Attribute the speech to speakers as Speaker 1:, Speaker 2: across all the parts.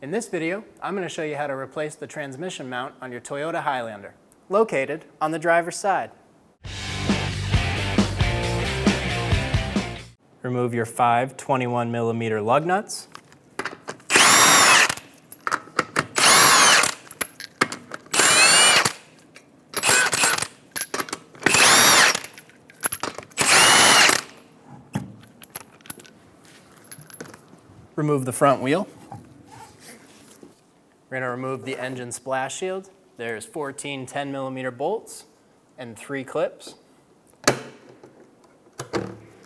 Speaker 1: In this video, I'm going to show you how to replace the transmission mount on your Toyota Highlander, located on the driver's side. Remove your 5 21mm lug nuts. Remove the front wheel. We're going to remove the engine splash shield. There's 14 10mm bolts and 3 clips.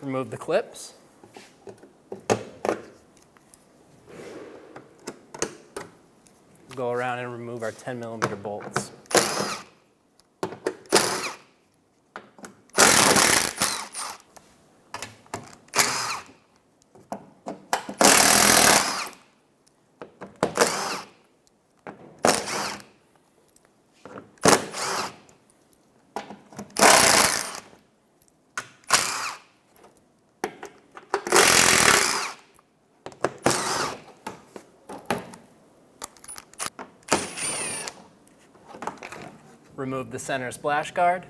Speaker 1: Remove the clips. Go around and remove our 10mm bolts. Remove the center splash guard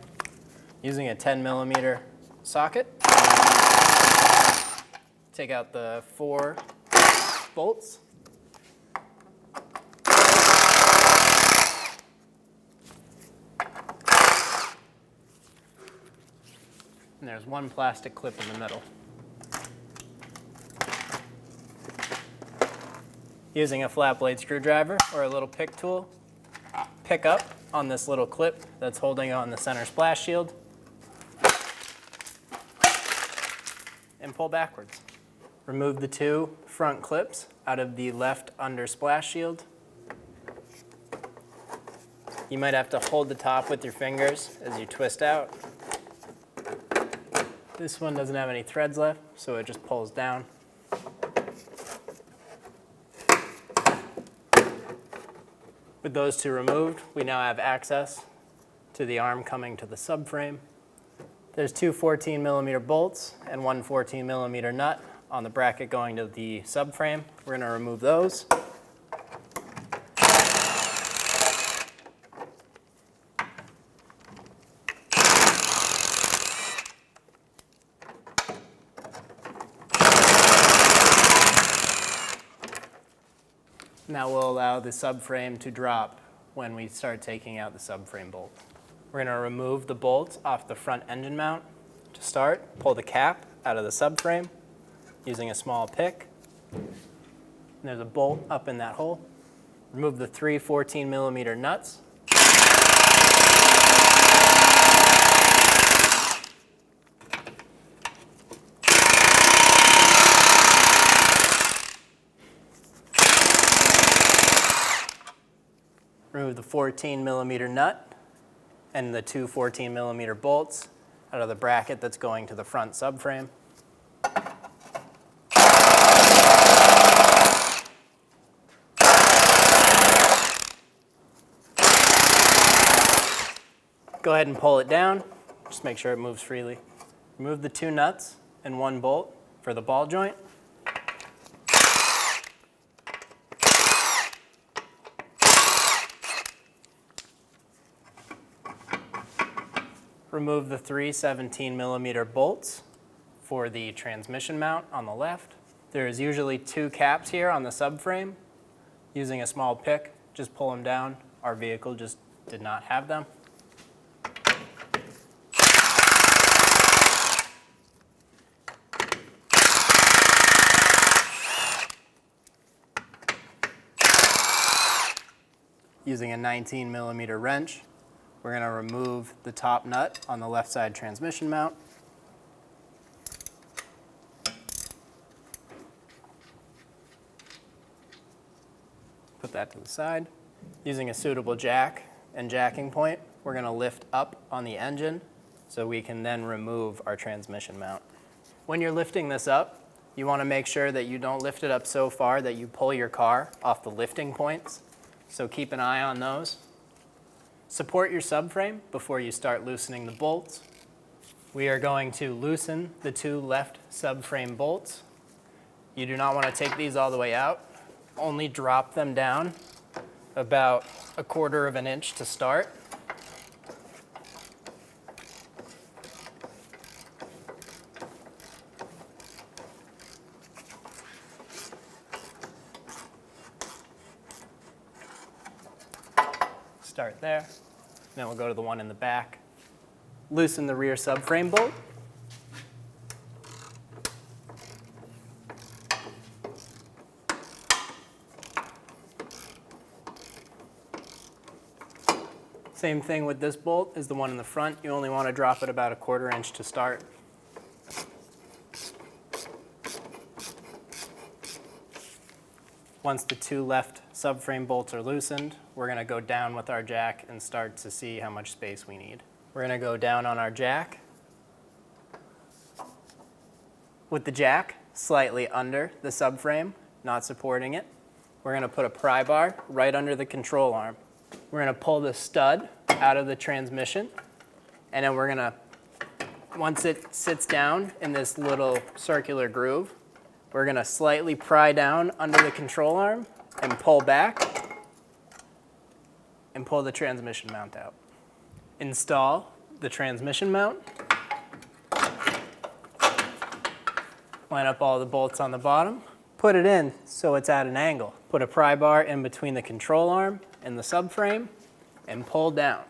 Speaker 1: using a 10mm socket. Take out the 4 bolts. And there's 1 plastic clip in the middle. Using a flat blade screwdriver or a little pick tool, pick up on this little clip that's holding on the center splash shield and pull backwards. Remove the 2 front clips out of the left under splash shield. You might have to hold the top with your fingers as you twist out. This one doesn't have any threads left, so it just pulls down. With those 2 removed, we now have access to the arm coming to the subframe. There's 2 14mm bolts and 1 14mm nut on the bracket going to the subframe. We're going to remove those. Now we'll allow the subframe to drop when we start taking out the subframe bolt. We're going to remove the bolts off the front engine mount. To start, pull the cap out of the subframe using a small pick. And there's a bolt up in that hole. Remove the 3 14mm nuts. Remove the 14mm nut and the 2 14mm bolts out of the bracket that's going to the front subframe. Go ahead and pull it down, just make sure it moves freely. Remove the 2 nuts and 1 bolt for the ball joint. Remove the 3 17mm bolts for the transmission mount on the left. There is usually 2 caps here on the subframe. Using a small pick, just pull them down. Our vehicle just did not have them. Using a 19mm wrench, we're going to remove the top nut on the left side transmission mount. Put that to the side. Using a suitable jack and jacking point, we're going to lift up on the engine so we can then remove our transmission mount. When you're lifting this up, you want to make sure that you don't lift it up so far that you pull your car off the lifting points. So keep an eye on those. Support your subframe before you start loosening the bolts. We are going to loosen the 2 left subframe bolts. You do not want to take these all the way out. only drop them down about 1/4 of an inch to start. Start there. Then we'll go to the one in the back. Loosen the rear subframe bolt. Same thing with this bolt as the one in the front. You only want to drop it about 1/4 inch to start. Once the 2 left subframe bolts are loosened, we're going to go down with our jack and start to see how much space we need. We're going to go down on our jack with the jack slightly under the subframe, not supporting it. We're going to put a pry bar right under the control arm. We're going to pull the stud out of the transmission, and then we're going to, once it sits down in this little circular groove, we're going to slightly pry down under the control arm and pull back and pull the transmission mount out. Install the transmission mount. Line up all the bolts on the bottom. Put it in so it's at an angle. Put a pry bar in between the control arm and the subframe and pull down.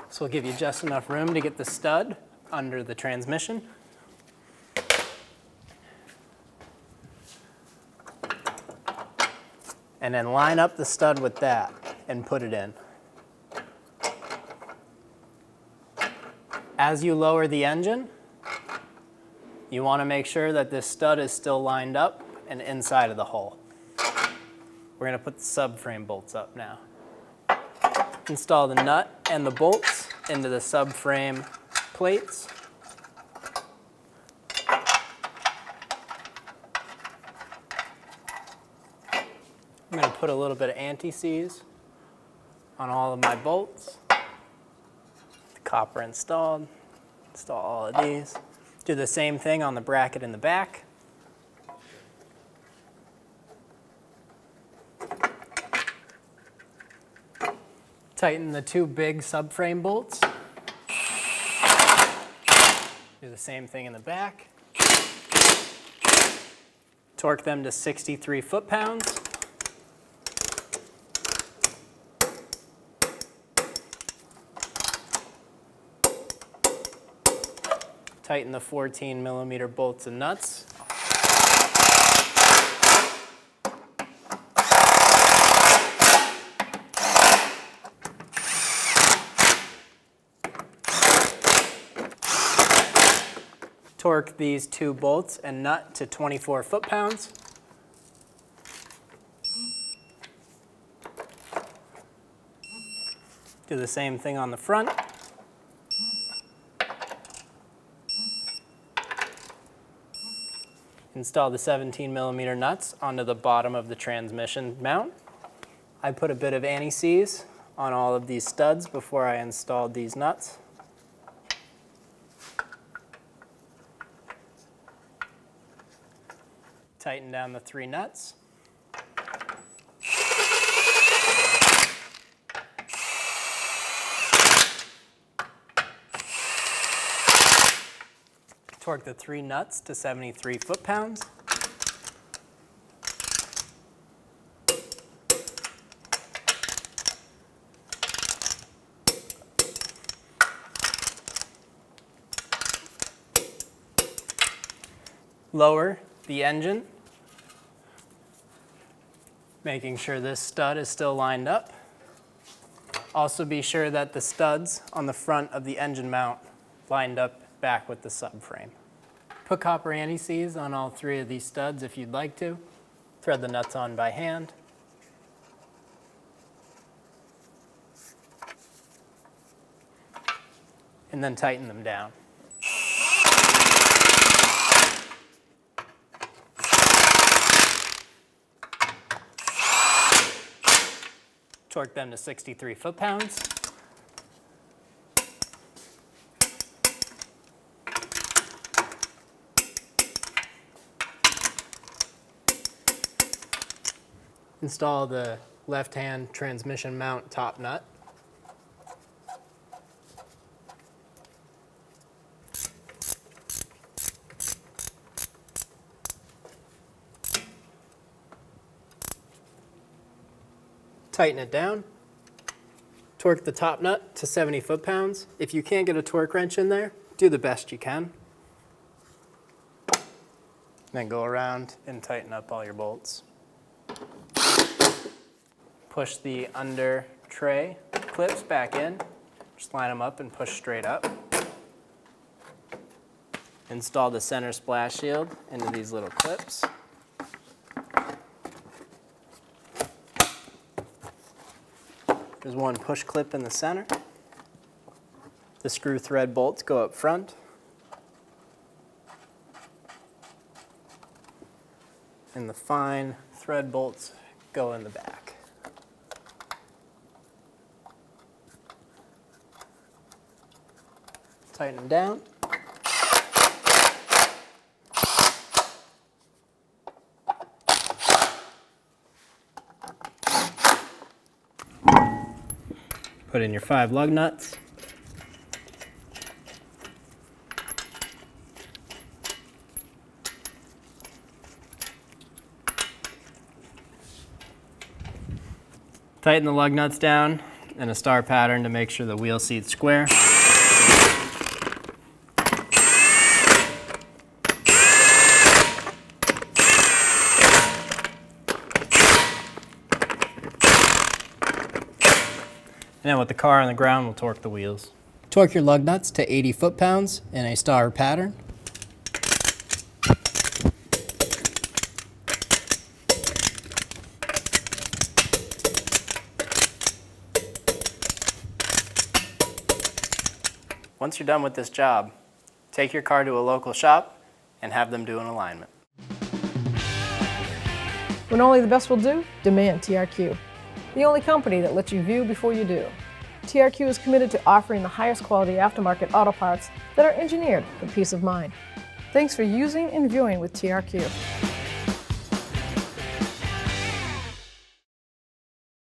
Speaker 1: This will give you just enough room to get the stud under the transmission. And then line up the stud with that and put it in. As you lower the engine, you want to make sure that this stud is still lined up and inside of the hole. We're going to put the subframe bolts up now. Install the nut and the bolts into the subframe plates. I'm going to put a little bit of anti-seize on all of my bolts. The copper installed. Install all of these. Do the same thing on the bracket in the back. Tighten the 2 big subframe bolts. Do the same thing in the back. Torque them to 63 foot-pounds. Tighten the 14mm bolts and nuts. Torque these 2 bolts and nut to 24 foot-pounds. Do the same thing on the front. Install the 17mm nuts onto the bottom of the transmission mount. I put a bit of anti-seize on all of these studs before I installed these nuts. Tighten down the 3 nuts. Torque the 3 nuts to 73 foot-pounds. Lower the engine, making sure this stud is still lined up. Also be sure that the studs on the front of the engine mount lined up back with the subframe. Put copper anti-seize on all 3 of these studs if you'd like to. Thread the nuts on by hand. And then tighten them down. Torque them to 63 foot-pounds. Install the left-hand transmission mount top nut. Tighten it down. Torque the top nut to 70 foot-pounds. If you can't get a torque wrench in there, do the best you can. Then go around and tighten up all your bolts. Push the under tray clips back in. Just line them up and push straight up. Install the center splash shield into these little clips. There's one push clip in the center. The screw thread bolts go up front. And the fine thread bolts go in the back. Tighten them down. Put in your 5 lug nuts. Tighten the lug nuts down in a star pattern to make sure the wheel seat's square. And then with the car on the ground, we'll torque the wheels. Torque your lug nuts to 80 foot-pounds in a star pattern. Once you're done with this job, take your car to a local shop and have them do an alignment.
Speaker 2: When only the best will do, demand TRQ. The only company that lets you view before you do. TRQ is committed to offering the highest quality aftermarket auto parts that are engineered for peace of mind. Thanks for using and viewing with TRQ.